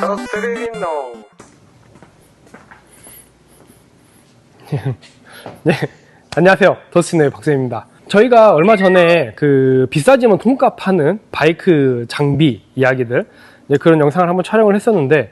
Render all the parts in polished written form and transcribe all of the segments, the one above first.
Tosterino. 네, 안녕하세요. 더스티노의 박쌤입니다. 저희가 얼마 전에 그 비싸지만 돈값 하는 바이크 장비 이야기들 그런 영상을 한번 촬영을 했었는데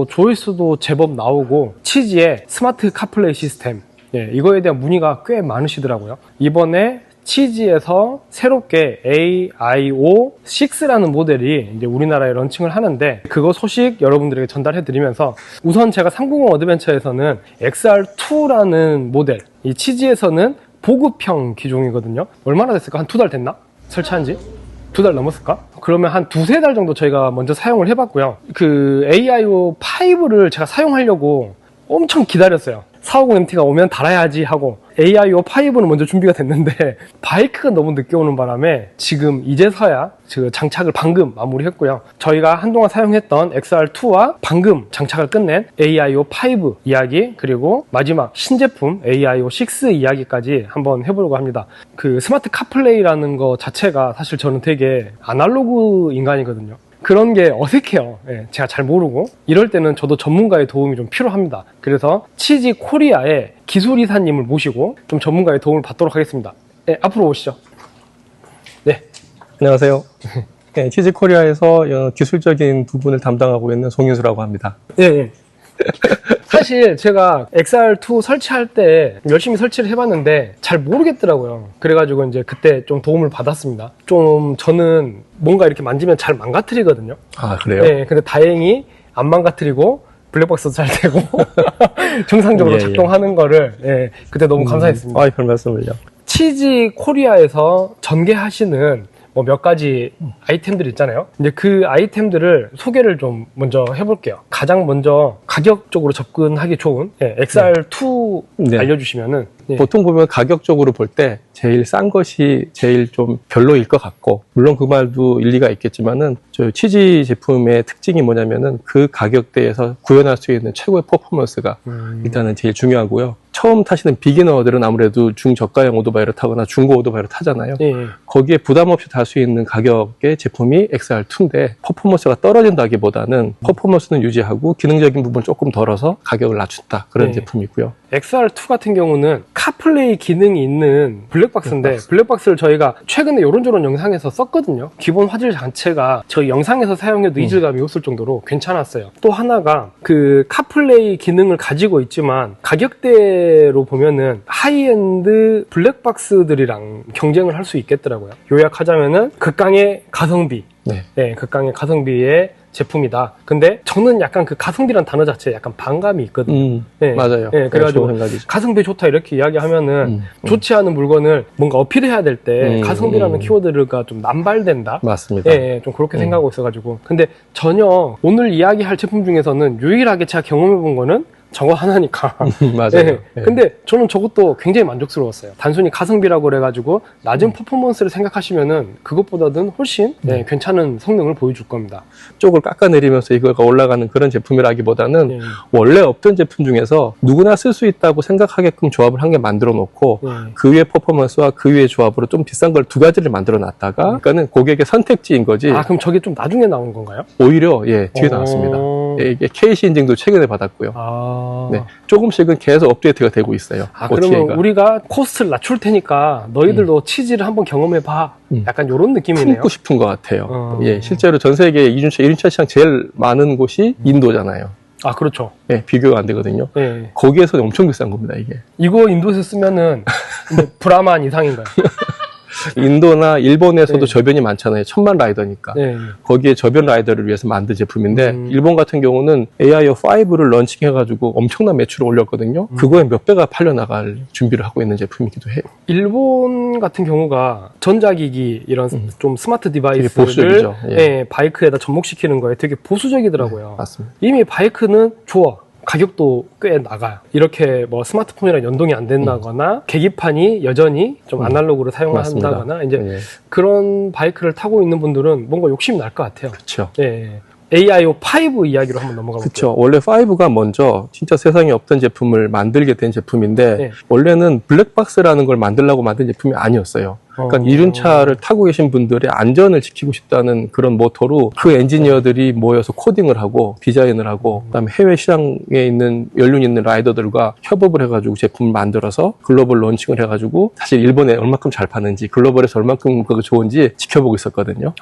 조회수도 제법 나오고 치지의 스마트 카플레이 시스템 이거에 대한 문의가 꽤 많으시더라고요. 이번에 치지에서 새롭게 AIO6라는 모델이 이제 우리나라에 런칭을 하는데 그거 소식 여러분들에게 전달해 드리면서 우선 제가 390 어드벤처에서는 XR2라는 모델, 이 치지에서는 보급형 기종이거든요. 얼마나 됐을까? 한 2달 됐나? 설치한 지? 2달 넘었을까? 그러면 한 2~3달 정도 저희가 먼저 사용을 해봤고요. 그 AIO5를 제가 사용하려고 엄청 기다렸어요. 450MT가 오면 달아야지 하고 AIO5는 먼저 준비가 됐는데 바이크가 너무 늦게 오는 바람에 지금 이제서야 장착을 방금 마무리했고요. 저희가 한동안 사용했던 XR2와 방금 장착을 끝낸 AIO5 이야기, 그리고 마지막 신제품 AIO6 이야기까지 한번 해보려고 합니다. 그 스마트 카플레이라는 거 자체가 사실 저는 되게 아날로그 인간이거든요. 그런 게 어색해요. 제가 잘 모르고 이럴 때는 저도 전문가의 도움이 좀 필요합니다. 그래서 치지 코리아의 기술이사님을 모시고 좀 전문가의 도움을 받도록 하겠습니다. 앞으로 오시죠. 네, 안녕하세요. 네, 치지 코리아에서 기술적인 부분을 담당하고 있는 송윤수라고 합니다. 예. 사실 제가 XR2 설치할 때 열심히 설치를 해봤는데 잘 모르겠더라고요. 그래가지고 이제 그때 좀 도움을 받았습니다. 좀 저는 뭔가 이렇게 만지면 잘 망가뜨리거든요. 아, 그래요? 네, 근데 다행히 안 망가뜨리고 블랙박스도 잘 되고 정상적으로 작동하는 거를 그때 너무 감사했습니다. 아, 별 말씀을요. 치지 코리아에서 전개하시는 몇 가지 아이템들 있잖아요. 이제 그 아이템들을 소개를 좀 먼저 해볼게요. 가장 먼저 가격적으로 접근하기 좋은 XR2 알려주시면은. 보통 보면 가격적으로 볼 때 제일 싼 것이 제일 좀 별로일 것 같고, 물론 그 말도 일리가 있겠지만은 저 치지 제품의 특징이 뭐냐면은 그 가격대에서 구현할 수 있는 최고의 퍼포먼스가 일단은 제일 중요하고요. 처음 타시는 비기너들은 아무래도 중저가형 오토바이를 타거나 중고 오토바이를 타잖아요. 거기에 부담 없이 탈 수 있는 가격의 제품이 XR2인데 퍼포먼스가 떨어진다기보다는 퍼포먼스는 유지하고 기능적인 부분을 조금 덜어서 가격을 낮춘다, 그런 제품이고요. XR2 같은 경우는 카플레이 기능이 있는 블랙박스인데 블랙박스를 저희가 최근에 요런저런 영상에서 썼거든요. 기본 화질 자체가 저희 영상에서 사용해도 이질감이 없을 정도로 괜찮았어요. 또 하나가 그 카플레이 기능을 가지고 있지만 가격대로 보면은 하이엔드 블랙박스들이랑 경쟁을 할 수 있겠더라고요. 요약하자면은 극강의 가성비, 극강의 가성비의 제품이다. 근데 저는 약간 그 가성비란 단어 자체에 약간 반감이 있거든요. 맞아요. 그래가지고 가성비 좋다 이렇게 이야기하면은 좋지 않은 물건을 뭔가 어필해야 될 때 가성비라는 키워드가 좀 남발된다. 맞습니다. 좀 그렇게 생각하고 있어가지고. 근데 전혀 오늘 이야기할 제품 중에서는 유일하게 제가 경험해본 거는 저거 하나니까. 맞아요. 근데 저는 저것도 굉장히 만족스러웠어요. 단순히 가성비라고 그래가지고 낮은 퍼포먼스를 생각하시면은 그것보다는 훨씬 괜찮은 성능을 보여줄 겁니다. 쪽을 깎아내리면서 이거가 올라가는 그런 제품이라기보다는 원래 없던 제품 중에서 누구나 쓸 수 있다고 생각하게끔 조합을 한 개 만들어 놓고 그 위의 퍼포먼스와 그 위의 조합으로 좀 비싼 걸 두 가지를 만들어 놨다가, 그러니까는 고객의 선택지인 거지. 아, 그럼 저게 좀 나중에 나온 건가요? 오히려 뒤에 나왔습니다. 이게 KC 인증도 최근에 받았고요. 조금씩은 계속 업데이트가 되고 있어요. 그러면 우리가 코스트를 낮출 테니까 너희들도 치지를 한번 경험해봐. 약간 이런 느낌이네요. 품고 싶은 것 같아요. 실제로 전 세계 이륜차 시장 제일 많은 곳이 인도잖아요. 아, 그렇죠. 비교가 안 되거든요. 거기에서는 엄청 비싼 겁니다, 이게. 이거 인도에서 쓰면은 브라만 이상인가요? 인도나 일본에서도 저변이 많잖아요. 1000만 라이더니까. 거기에 저변 라이더를 위해서 만든 제품인데 일본 같은 경우는 AIO5를 런칭해가지고 엄청난 매출을 올렸거든요. 그거에 몇 배가 팔려나갈 준비를 하고 있는 제품이기도 해요. 일본 같은 경우가 전자기기 이런 좀 스마트 디바이스를 보수적이죠. 바이크에다 접목시키는 거에 되게 보수적이더라고요. 맞습니다. 이미 바이크는 좋아. 가격도 꽤 나가요. 이렇게 뭐 스마트폰이랑 연동이 안 된다거나 계기판이 여전히 좀 아날로그로 사용한다거나 이제 그런 바이크를 타고 있는 분들은 뭔가 욕심이 날 것 같아요. 그렇죠. AIO5 이야기로 한번 넘어가 볼게요. 그렇죠. 원래 5가 먼저 진짜 세상에 없던 제품을 만들게 된 제품인데 원래는 블랙박스라는 걸 만들려고 만든 제품이 아니었어요. 그러니까 이륜차를 타고 계신 분들의 안전을 지키고 싶다는 그런 모토로 그 엔지니어들이 모여서 코딩을 하고 디자인을 하고 그다음에 해외 시장에 있는 연륜 있는 라이더들과 협업을 해가지고 제품을 만들어서 글로벌 론칭을 해가지고 사실 일본에 얼마큼 잘 파는지 글로벌에서 얼마큼 그거 좋은지 지켜보고 있었거든요.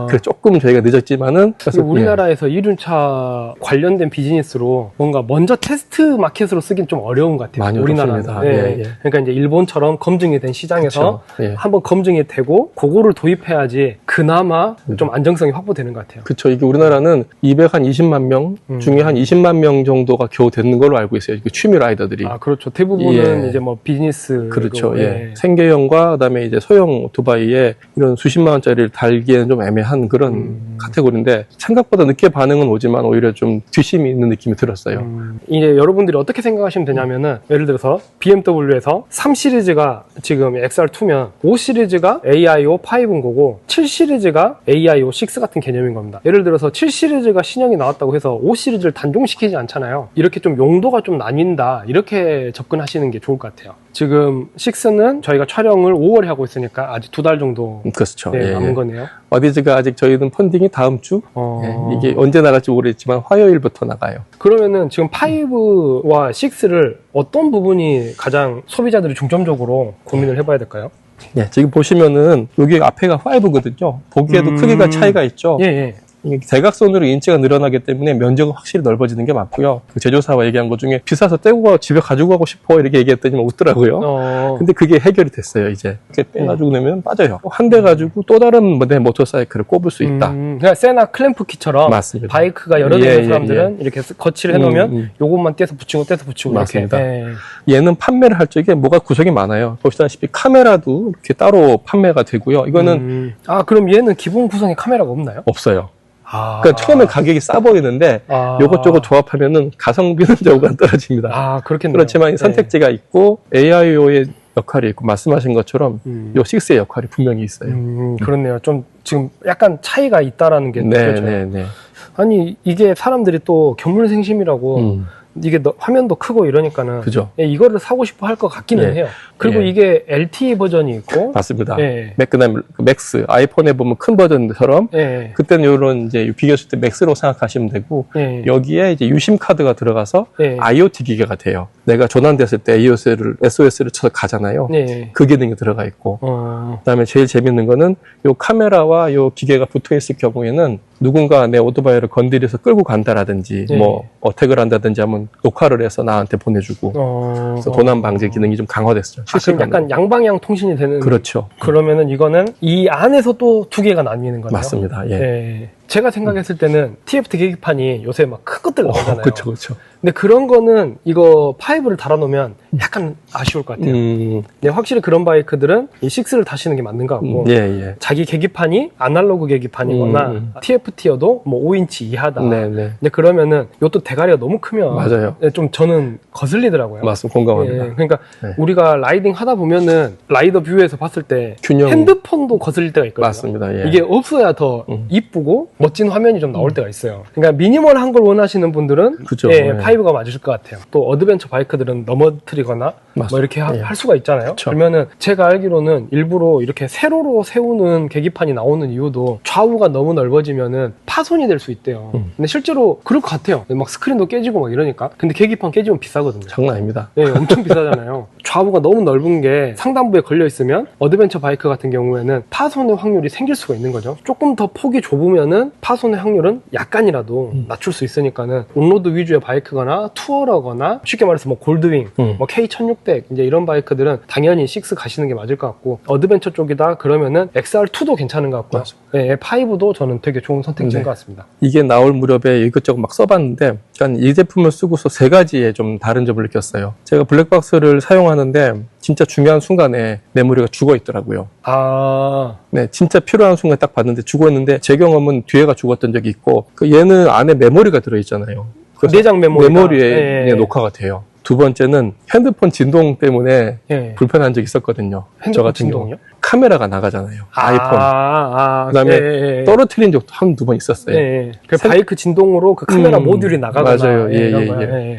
그래서 조금 저희가 늦었지만은 그래서 우리나라에서 이륜차 관련된 비즈니스로 뭔가 먼저 테스트 마켓으로 쓰긴 좀 어려운 것 같아요. 많이 우리나라는. 어렵습니다. 예, 예. 그러니까 이제 일본처럼 검증이 된 시장에서 그쵸. 예. 한번 검증이 되고 그거를 도입해야지 그나마 좀 안정성이 확보되는 것 같아요. 그렇죠. 이게 우리나라는 220만 명 중에 한 20만 명 정도가 겨우 되는 걸로 알고 있어요. 이게 취미 라이더들이. 아, 그렇죠. 대부분은 예. 이제 뭐 비즈니스. 그렇죠. 예. 생계형과 그다음에 이제 소형 오토바이에 이런 수십만 원짜리를 달기에는 좀 애매한 그런 카테고리인데 생각보다 늦게 반응은 오지만 오히려 좀 뒷심이 있는 느낌이 들었어요. 이제 여러분들이 어떻게 생각하시면 되냐면은 예를 들어서 BMW에서 3 시리즈가 지금 XR2면 5 시리즈가 AIO 5인 거고 7 시리즈가 AIO 6 같은 개념인 겁니다. 예를 들어서 7 시리즈가 신형이 나왔다고 해서 5 시리즈를 단종시키지 않잖아요. 이렇게 좀 용도가 좀 나뉜다 이렇게 접근하시는 게 좋을 것 같아요. 지금 6는 저희가 촬영을 5월에 하고 있으니까 아직 2달 정도 그렇죠. 남은 거네요. 어디즈가 아직 저희는 펀딩이 다음 주 예, 이게 언제 나갈지 모르겠지만 화요일부터 나가요. 그러면은 지금 5와 6를 어떤 부분이 가장 소비자들이 중점적으로 고민을 해봐야 될까요? 예, 지금 보시면은 여기 앞에가 5거든요. 보기에도 크기가 차이가 있죠. 예, 예. 이게 대각선으로 인치가 늘어나기 때문에 면적은 확실히 넓어지는 게 많고요. 그 제조사와 얘기한 것 중에 비싸서 떼고 집에 가지고 가고 싶어 이렇게 얘기했더니 웃더라고요. 근데 그게 해결이 됐어요. 이제 이렇게 빼가지고 내면 빠져요. 한 대 가지고 또 다른 내 모터사이클을 꼽을 수 있다. 그러니까 세나 클램프 키처럼 맞습니다. 바이크가 여러 대 있는 사람들은 이렇게 거치를 해놓으면 요것만 떼서 붙이고 맞습니다. 이렇게. 얘는 판매를 할 적에 뭐가 구성이 많아요. 보시다시피 카메라도 이렇게 따로 판매가 되고요. 이거는 그럼 얘는 기본 구성에 카메라가 없나요? 없어요. 그러니까 처음에 가격이 싸 보이는데 요것저것 조합하면은 가성비는 조금 떨어집니다. 그렇겠네요. 그렇지만 선택지가 있고 AIO의 역할이 있고 말씀하신 것처럼 요 6의 역할이 분명히 있어요. 그렇네요. 좀 지금 약간 차이가 있다라는 게 느껴져요. 네. 아니 이게 사람들이 또 견물생심이라고 이게 화면도 크고 이러니까는 그죠. 이거를 사고 싶어 할 것 같기는 해요. 그리고 이게 LTE 버전이 있고 맞습니다. 예. 그다음에 맥스 아이폰에 보면 큰 버전처럼 그때는 이런 이제 비교했을 때 맥스로 생각하시면 되고 여기에 이제 유심 카드가 들어가서 IoT 기계가 돼요. 내가 전환됐을 때 SOS를 쳐서 가잖아요. 그 기능이 들어가 있고 그다음에 제일 재밌는 거는 요 카메라와 요 기계가 붙어 있을 경우에는 누군가 내 오토바이를 건드려서 끌고 간다라든지 뭐 어택을 한다든지 하면 녹화를 해서 나한테 보내주고 그래서 도난 방지 기능이 좀 강화됐어요. 그럼 약간 양방향 통신이 되는. 그렇죠. 그러면은 이거는 이 안에서 또 두 개가 나뉘는 거네요. 맞습니다. 예. 제가 생각했을 때는 TFT 계기판이 요새 막 큰 것들 나오잖아요. 그렇죠. 근데 그런 거는 이거 5를 달아놓으면 약간 아쉬울 것 같아요. 근데 확실히 그런 바이크들은 이 6를 다시는 게 맞는 것 같고 자기 계기판이 아날로그 계기판이거나 TFT여도 뭐 5인치 이하다. 근데 그러면은 이것도 대가리가 너무 크면 맞아요. 좀 저는 거슬리더라고요. 맞습니다. 공감합니다. 그러니까 우리가 라이딩 하다 보면은 라이더 뷰에서 봤을 때 핸드폰도 거슬릴 때가 있거든요. 맞습니다. 이게 없어야 더 이쁘고 멋진 화면이 좀 나올 때가 있어요. 그러니까 미니멀한 걸 원하시는 분들은 그죠. 5가 맞으실 것 같아요. 또 어드벤처 바이크들은 넘어뜨리거나 뭐 이렇게 할 수가 있잖아요. 그쵸. 그러면은 제가 알기로는 일부러 이렇게 세로로 세우는 계기판이 나오는 이유도 좌우가 너무 넓어지면은 파손이 될 수 있대요. 근데 실제로 그럴 것 같아요. 막 스크린도 깨지고 막 이러니까. 근데 계기판 깨지면 비싸거든요. 장난 아닙니다. 엄청 비싸잖아요. 좌우가 너무 넓은 게 상단부에 걸려 있으면 어드벤처 바이크 같은 경우에는 파손의 확률이 생길 수가 있는 거죠. 조금 더 폭이 좁으면은 파손의 확률은 약간이라도 낮출 수 있으니까는 온로드 위주의 바이크거나 투어러거나 쉽게 말해서 뭐 골드윙, 뭐 K1600 이제 이런 바이크들은 당연히 6 가시는 게 맞을 것 같고 어드벤처 쪽이다 그러면은 XR2도 괜찮은 것 같고요. 5도 저는 되게 좋은 선택지인 것 같습니다. 이게 나올 무렵에 이것저것 막 써봤는데 그러니까 이 제품을 쓰고서 3가지의 좀 다른 점을 느꼈어요. 제가 블랙박스를 사용하는데 진짜 중요한 순간에 메모리가 죽어 있더라고요. 네, 진짜 필요한 순간에 딱 봤는데 죽어 있는데 제 경험은 뒤에가 죽었던 적이 있고 얘는 안에 메모리가 들어있잖아요. 내장 메모리에 녹화가 돼요. 두 번째는 핸드폰 진동 때문에 불편한 적이 있었거든요. 저 같은 진동이요? 카메라가 나가잖아요. 아이폰. 그다음에 떨어뜨린 적도 한두 번 있었어요. 그 바이크 진동으로 그 카메라 모듈이 나가거나. 맞아요.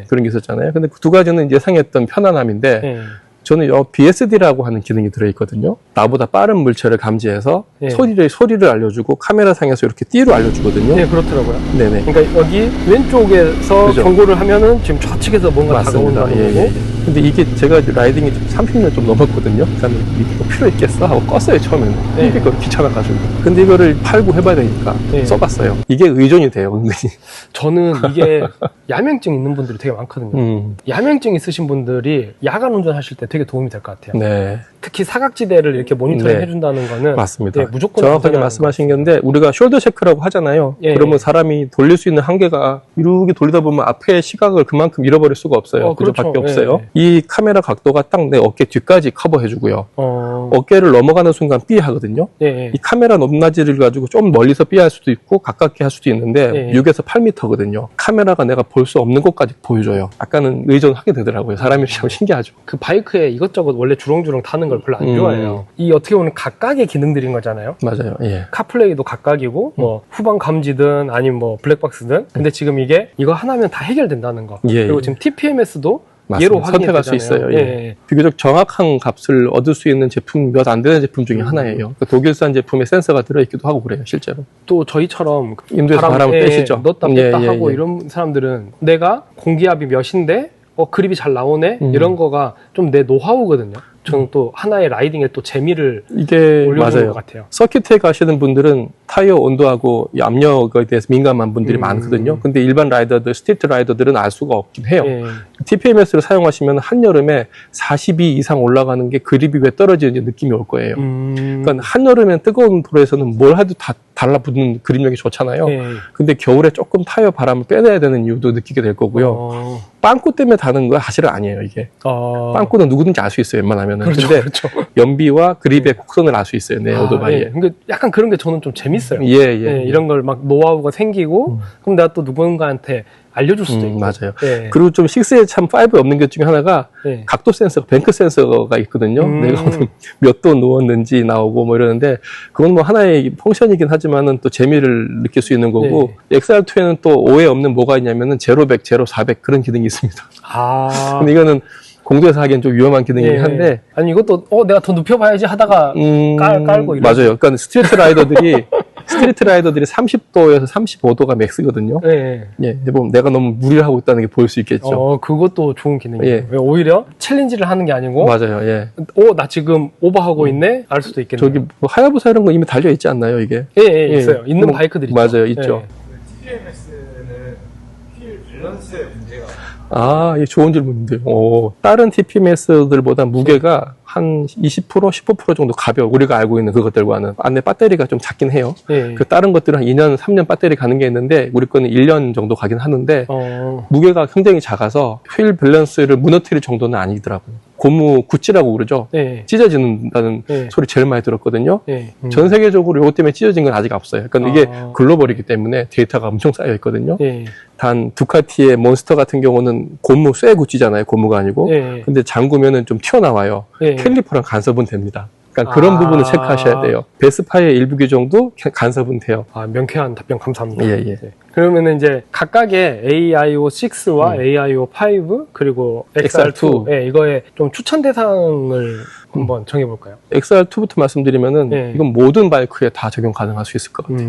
그런 게 있었잖아요. 근데 그 두 가지는 예상했던 편안함인데 저는 BSD라고 하는 기능이 들어있거든요. 나보다 빠른 물체를 감지해서 예. 소리를 알려주고 카메라 상에서 이렇게 띠로 알려주거든요. 네, 그렇더라고요. 네네. 그러니까 여기 왼쪽에서 그죠. 경고를 하면은 지금 좌측에서 뭔가 다가온다는 예, 예, 거고. 예. 근데 이게 제가 라이딩이 좀 30년 좀 넘었거든요. 그러니까 이거 필요 있겠어 하고 껐어요 처음에는. 예. 이게 귀찮아가지고. 근데 이거를 팔고 해봐야 되니까 예. 써봤어요. 이게 의존이 돼요, 은근히. 저는 이게 야맹증 있는 분들이 되게 많거든요. 야맹증 있으신 분들이 야간 운전하실 때 되게 도움이 될 것 같아요. 네. 특히 사각지대를 이렇게 모니터링 네. 해준다는 거는 맞습니다. 네, 무조건 정확하게 안전한 말씀하신 건데 우리가 숄더 체크라고 하잖아요. 예, 그러면 예. 사람이 돌릴 수 있는 한계가 이렇게 돌리다 보면 앞에 시각을 그만큼 잃어버릴 수가 없어요. 그렇죠. 그저밖에 예, 없어요. 예. 이 카메라 각도가 딱 내 어깨 뒤까지 커버해주고요. 어, 어깨를 넘어가는 순간 삐하거든요. 예, 예. 이 카메라 높낮이를 가지고 좀 멀리서 삐할 수도 있고 가깝게 할 수도 있는데 예. 6에서 8m거든요. 카메라가 내가 볼 수 없는 곳까지 보여줘요. 아까는 의존하게 되더라고요. 사람이 참 신기하죠. 그 바이크에 이것저것 원래 주렁주렁 타는 걸 별로 안 좋아해요. 이 어떻게 보면 각각의 기능들인 거잖아요. 맞아요. 예. 카플레이도 각각이고 뭐 후방 감지든 아니면 뭐 블랙박스든. 근데 지금 이거 하나면 다 해결된다는 거. 예, 그리고 예. 지금 TPMS도 맞습니다. 얘로 확인이 선택할 수 되잖아요. 있어요. 예. 비교적 정확한 값을 얻을 수 있는 제품 몇 안 되는 제품 중에 하나예요. 그러니까 독일산 제품에 센서가 들어있기도 하고 그래요, 실제로. 또 저희처럼 인도에서 바람을 빼시죠. 넣었다 뺐다 예, 예, 하고 예. 이런 사람들은 내가 공기압이 몇인데 그립이 잘 나오네 이런 거가 좀 내 노하우거든요. 저는 또 하나의 라이딩에 또 재미를 이게 올려주는 맞아요. 것 같아요. 서킷에 가시는 분들은 타이어 온도하고 이 압력에 대해서 민감한 분들이 많거든요. 근데 일반 라이더들, 스트리트 라이더들은 알 수가 없긴 해요. 예. TPMS를 사용하시면 한여름에 42 이상 올라가는 게 그립이 왜 떨어지는지 느낌이 올 거예요. 그러니까 한여름엔 뜨거운 도로에서는 뭘 해도 다 달라붙는 그립력이 좋잖아요. 예. 근데 겨울에 조금 타이어 바람을 빼내야 되는 이유도 느끼게 될 거고요. 빵꾸 때문에 다는 거 사실은 아니에요, 이게. 빵꾸는 누구든지 알 수 있어요, 웬만하면. 그렇죠, 근데 그렇죠. 연비와 그립의 곡선을 알 수 있어요, 내 오토바이에. 예. 그러니까 약간 그런 게 저는 좀 재밌어요. 예. 이런 걸 막 노하우가 생기고 그럼 내가 또 누군가한테 알려줄 수도 있고. 맞아요. 예. 그리고 좀 6에 참 5에 없는 것 중에 하나가 예. 각도 센서, 뱅크 센서가 있거든요. 내가 오늘 몇 도 누웠는지 나오고 뭐 이러는데 그건 뭐 하나의 펑션이긴 하지만은 또 재미를 느낄 수 있는 거고 XR2에는 또 5에 없는 뭐가 있냐면은 제로 100, 제로 400 그런 기능이 있습니다. 아. 근데 이거는 공도에서 하기엔 좀 위험한 기능이긴 예. 한데 아니 이것도 내가 더 눕혀봐야지 하다가 깔고 이런. 맞아요. 그러니까 스트리트 라이더들이 30도에서 35도가 맥스거든요. 예. 예, 보면 내가 너무 무리를 하고 있다는 게 보일 수 있겠죠. 그것도 좋은 기능이에요. 예. 왜 오히려 챌린지를 하는 게 아니고, 맞아요. 예. 나 지금 오버하고 있네? 알 수도 있겠네요. 저기 뭐 하야부사 이런 거 이미 달려 있지 않나요, 이게? 예, 있어요. 있는 뭐, 바이크들이 있죠. 맞아요, 있죠. 예. TPMS는 휠 밸런스의 문제가 아, 이게 좋은 질문인데요. 다른 TPMS들보다 무게가 한 20%, 15% 정도 가벼워. 우리가 알고 있는 그것들과는. 안에 배터리가 좀 작긴 해요. 예. 그 다른 것들은 한 2년, 3년 배터리 가는 게 있는데, 우리 거는 1년 정도 가긴 하는데, 무게가 굉장히 작아서 휠 밸런스를 무너뜨릴 정도는 아니더라고요. 고무 구찌라고 그러죠. 예. 찢어진다는 예. 소리 제일 많이 들었거든요. 예. 전 세계적으로 이것 때문에 찢어진 건 아직 없어요. 그러니까 이게 글로벌이기 때문에 데이터가 엄청 쌓여 있거든요. 예. 단 두카티의 몬스터 같은 경우는 고무 쇠 구찌잖아요. 고무가 아니고. 예. 근데 잠그면은 좀 튀어나와요. 예. 캘리퍼랑 간섭은 됩니다. 그러니까 그런 부분을 체크하셔야 돼요. 베스파의 일부 규정도 간섭은 돼요. 명쾌한 답변 감사합니다. 예. 네. 그러면은 이제 각각의 AIO6와 AIO5 그리고 XR2 예, 이거의 좀 추천 대상을 한번 정해볼까요? XR2부터 말씀드리면은 예. 이건 모든 바이크에 다 적용 가능할 수 있을 것 같아요.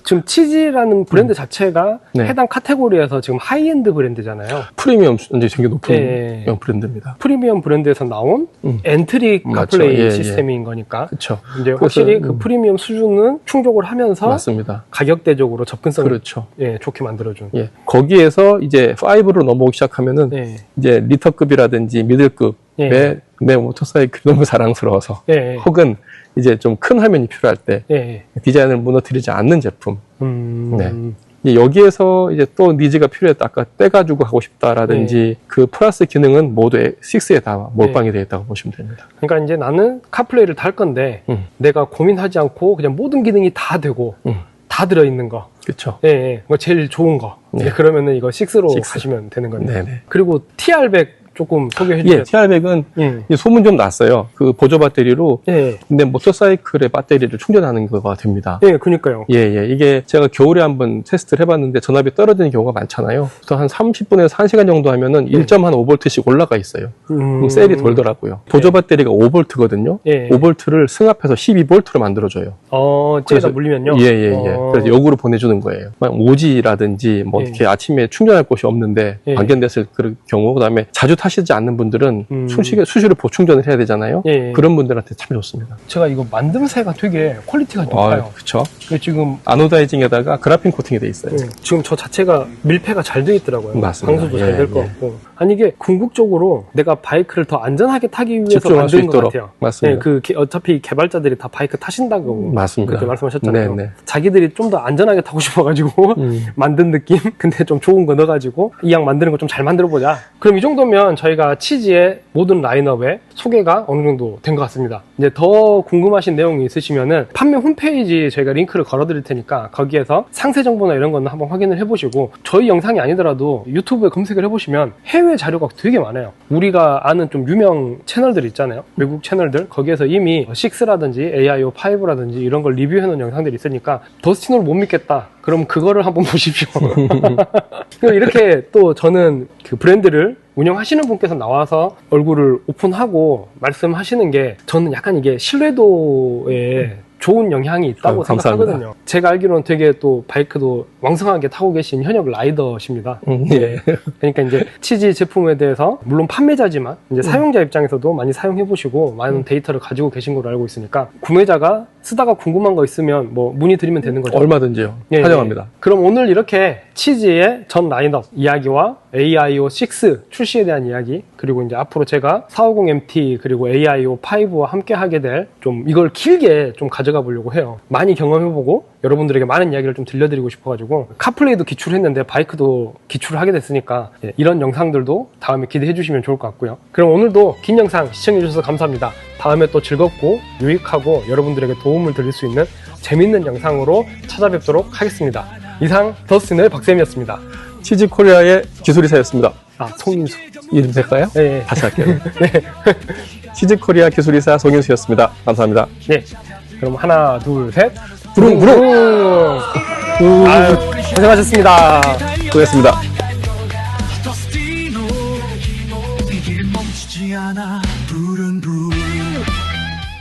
지금 치지라는 브랜드 자체가 네. 해당 카테고리에서 지금 하이엔드 브랜드잖아요. 프리미엄 이제 되게 높은 예. 브랜드입니다. 프리미엄 브랜드에서 나온 엔트리 맞죠. 카플레이 예, 시스템인 거니까 그렇죠. 이제 확실히 그 프리미엄 수준은 충족을 하면서 맞습니다. 가격대적으로 접근성을 그렇죠. 좋게 만들어준. 예. 거기에서 이제 5로 넘어오기 시작하면은 예. 이제 리터급이라든지 미들급의 내 모터사이클이 너무 사랑스러워서 예. 혹은 이제 좀 큰 화면이 필요할 때 예. 디자인을 무너뜨리지 않는 제품. 네. 이제 여기에서 이제 또 니즈가 필요했다. 아까 떼가지고 하고 싶다라든지 그 플러스 기능은 모두 6에 다 몰빵이 되어 있다고 보시면 됩니다. 그러니까 이제 나는 카플레이를 달 건데 내가 고민하지 않고 그냥 모든 기능이 다 되고 다 들어있는 거. 그렇죠. 뭐 제일 좋은 거. 네. 그러면은 이거 6로 6. 가시면 되는 겁니다. 네네. 그리고 TR100 조금 소개해 예, 주세요. TR100은 예. 소문 좀 났어요. 그 보조 배터리로. 예. 근데 모터사이클의 배터리를 충전하는 거가 됩니다. 예, 그니까요. 예, 예. 이게 제가 겨울에 한번 테스트를 해봤는데 전압이 떨어지는 경우가 많잖아요. 그래서 한 30분에서 1시간 정도 하면은 1.5V씩 올라가 있어요. 그럼 셀이 돌더라고요. 보조 배터리가 5V거든요. 예. 5V를 승합해서 12V로 만들어줘요. 찌에다 물리면요? 예, 예, 예. 그래서 역으로 보내주는 거예요. 막 오지라든지 뭐 예. 이렇게 아침에 충전할 곳이 없는데 예. 방전됐을 그런 경우, 그다음에 자주 타시지 않는 분들은 수시로 보충전을 해야 되잖아요. 예. 그런 분들한테 참 좋습니다. 제가 이거 만듦새가 되게 퀄리티가 높아요. 그렇죠. 지금 아노다이징에다가 그라핀 코팅이 돼 있어요. 지금 저 자체가 밀폐가 잘 돼 있더라고요. 맞습니다. 방수도 예, 잘 될 것 예. 같고. 아니 이게 궁극적으로 내가 바이크를 더 안전하게 타기 위해서 집중할 수 만든 것 있도록. 같아요. 맞습니다. 어차피 개발자들이 다 바이크 타신다고 맞습니다. 그때 말씀하셨잖아요. 네, 네. 자기들이 좀 더 안전하게 타고 싶어가지고 만든 느낌? 근데 좀 좋은 거 넣어가지고 이 양 만드는 거 좀 잘 만들어보자. 그럼 이 정도면 저희가 치즈의 모든 라인업의 소개가 어느 정도 된 것 같습니다. 이제 더 궁금하신 내용이 있으시면은 판매 홈페이지 저희가 링크를 걸어드릴 테니까 거기에서 상세 정보나 이런 거는 한번 확인을 해보시고, 저희 영상이 아니더라도 유튜브에 검색을 해보시면 해외 자료가 되게 많아요. 우리가 아는 좀 유명 채널들 있잖아요. 외국 채널들. 거기에서 이미 6라든지 AIO5라든지 이런 걸 리뷰해놓은 영상들이 있으니까 더스틴으로 못 믿겠다. 그럼 그거를 한번 보십시오. 이렇게 또 저는 그 브랜드를 운영하시는 분께서 나와서 얼굴을 오픈하고 말씀하시는 게 저는 약간 이게 신뢰도에 좋은 영향이 있다고 감사합니다. 생각하거든요. 제가 알기로는 되게 또 바이크도 왕성하게 타고 계신 현역 라이더십니다. 예. 그러니까 이제 치즈 제품에 대해서 물론 판매자지만 이제 사용자 입장에서도 많이 사용해보시고 많은 데이터를 가지고 계신 걸로 알고 있으니까 구매자가 쓰다가 궁금한 거 있으면 뭐 문의드리면 되는 거죠. 얼마든지요. 예, 환영합니다. 그럼 오늘 이렇게 치즈의 전 라인업 이야기와 AIO6 출시에 대한 이야기, 그리고 이제 앞으로 제가 450MT 그리고 AIO5와 함께 하게 될 좀 이걸 길게 좀 가져가 보려고 해요. 많이 경험해보고 여러분들에게 많은 이야기를 좀 들려드리고 싶어가지고 카플레이도 기출했는데 바이크도 기출을 하게 됐으니까 이런 영상들도 다음에 기대해 주시면 좋을 것 같고요. 그럼 오늘도 긴 영상 시청해 주셔서 감사합니다. 다음에 또 즐겁고 유익하고 여러분들에게 도움을 드릴 수 있는 재밌는 영상으로 찾아뵙도록 하겠습니다. 이상 더스틴의 박쌤이었습니다. 치즈 코리아의 기술이사였습니다. 송인수. 이름 될까요? 네. 다시 할게요. 치즈 코리아 기술이사 송인수였습니다. 감사합니다. 네. 그럼 하나, 둘, 셋. 부릉부릉! 고생하셨습니다. 수고했습니다.